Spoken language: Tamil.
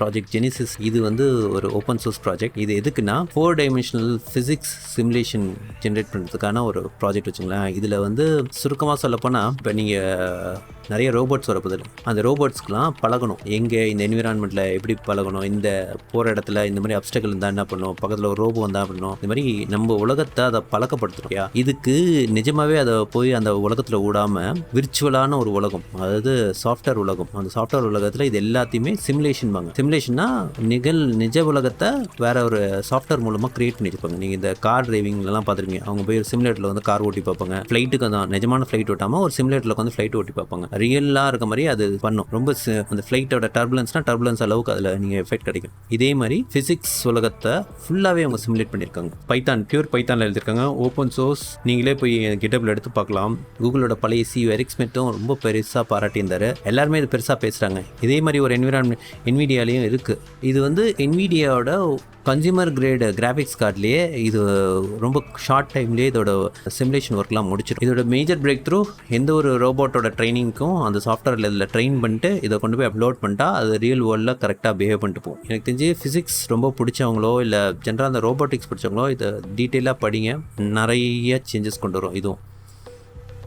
Project Genesis. இது வந்து ஒரு ஓப்பன் சோர்ஸ் ப்ராஜெக்ட். இது எதுக்குன்னா 4 டைமென்ஷனல் ஃபிசிக்ஸ் சிமுலேஷன் ஜென்ரேட் பண்ணுறதுக்கான ஒரு ப்ராஜெக்ட் வச்சுங்களேன். இதில் வந்து சுருக்கமாக சொல்லப்போனால், இப்போ நீங்கள் நிறைய ரோபோட்ஸ் வரப்போதில்லை, அந்த ரோபோட்ஸ்க்குலாம் பழகணும், எங்கே இந்த என்விரான்மெண்ட்டில் எப்படி பழகணும், இந்த போகிற இடத்துல இந்த மாதிரி அப்டக்கிள் இருந்தால் என்ன பண்ணணும், பக்கத்தில் ஒரு ரோபோ வந்தால் பண்ணணும், இந்த மாதிரி நம்ம உலகத்தை அதை பழக்கப்படுத்தணும். இதுக்கு நிஜமாகவே அதை போய் அந்த உலகத்தில் விடாமல் விர்ச்சுவலான ஒரு உலகம், அதாவது சாஃப்ட்வேர் உலகம், அந்த சாஃப்ட்வேர் உலகத்தில் இது எல்லாத்தையுமே சிமுலேஷன் வாங்க. சிமுலேஷன்னா நிஜ உலகத்தை வேற ஒரு சாஃப்ட்வேர் மூலமாக கிரியேட் பண்ணியிருப்பாங்க. நீங்கள் இந்த கார் டிரைவிங்லாம் பார்த்துருக்கீங்க, அவங்க போய் ஒரு சிமுலேட்டரில் வந்து கார் ஓட்டி பார்ப்பாங்க. ஃப்ளைட்டுக்கு தான் நிஜமான ஃப்ளைட் ஓட்டாமல் ஒரு சிமுலேட்டரில் வந்து ஃப்ளைட் ஓட்டி பார்ப்பாங்க. ரியலாக இருக்க மாதிரி அது பண்ணும். ரொம்ப அந்த ஃப்ளைட்டோட டர்புலன்ஸ் அளவுக்கு அதில் நீங்கள் எஃபெக்ட் கிடைக்கும். இதே மாதிரி ஃபிசிக்ஸ் உலகத்தை ஃபுல்லாகவே அவங்க சிமுலேட் பண்ணியிருக்காங்க. பைத்தான், பியூர் பைத்தானில் எழுதியிருக்காங்க, ஓப்பன் சோர்ஸ். நீங்களே போய் கிட்டப்பில் எடுத்து பார்க்கலாம். கூகுளோட பழைய CEO எரிக் ஸ்மித்தும் ரொம்ப பெருசாக பாராட்டியிருந்தார். எல்லாருமே இது பெருசாக பேசுகிறாங்க. இதே மாதிரி ஒரு என்விரான்மெண்ட் என்விடியாலையும் இருக்குது. இது வந்து என்விடியாவோட கன்சியூமர் கிரேடு கிராஃபிக்ஸ் கார்ட்லேயே இது ரொம்ப ஷார்ட் டைம்லேயே இதோட சிமுலேஷன் ஒர்க்லாம் முடிச்சிடும். இதோட மேஜர் பிரேக் த்ரூ, எந்த ஒரு ரோபோட்டோட ட்ரைனிங்க்கும் அந்த சாஃப்ட்வேரில் இதில் ட்ரெயின் பண்ணிட்டு இதை கொண்டு போய் அப்லோட் பண்ணிட்டா அது ரியல் வேர்ல்டில் கரெக்டாக பிஹேவ் பண்ணிட்டு போகும். எனக்கு தெரிஞ்சு ஃபிசிக்ஸ் ரொம்ப பிடிச்சவங்களோ இல்லை ஜென்ரலாக அந்த ரோபோட்டிக்ஸ் பிடிச்சவங்களோ இதை டீட்டெயிலாக படிங்க, நிறைய சேஞ்சஸ் கொண்டு வரும் இதுவும்.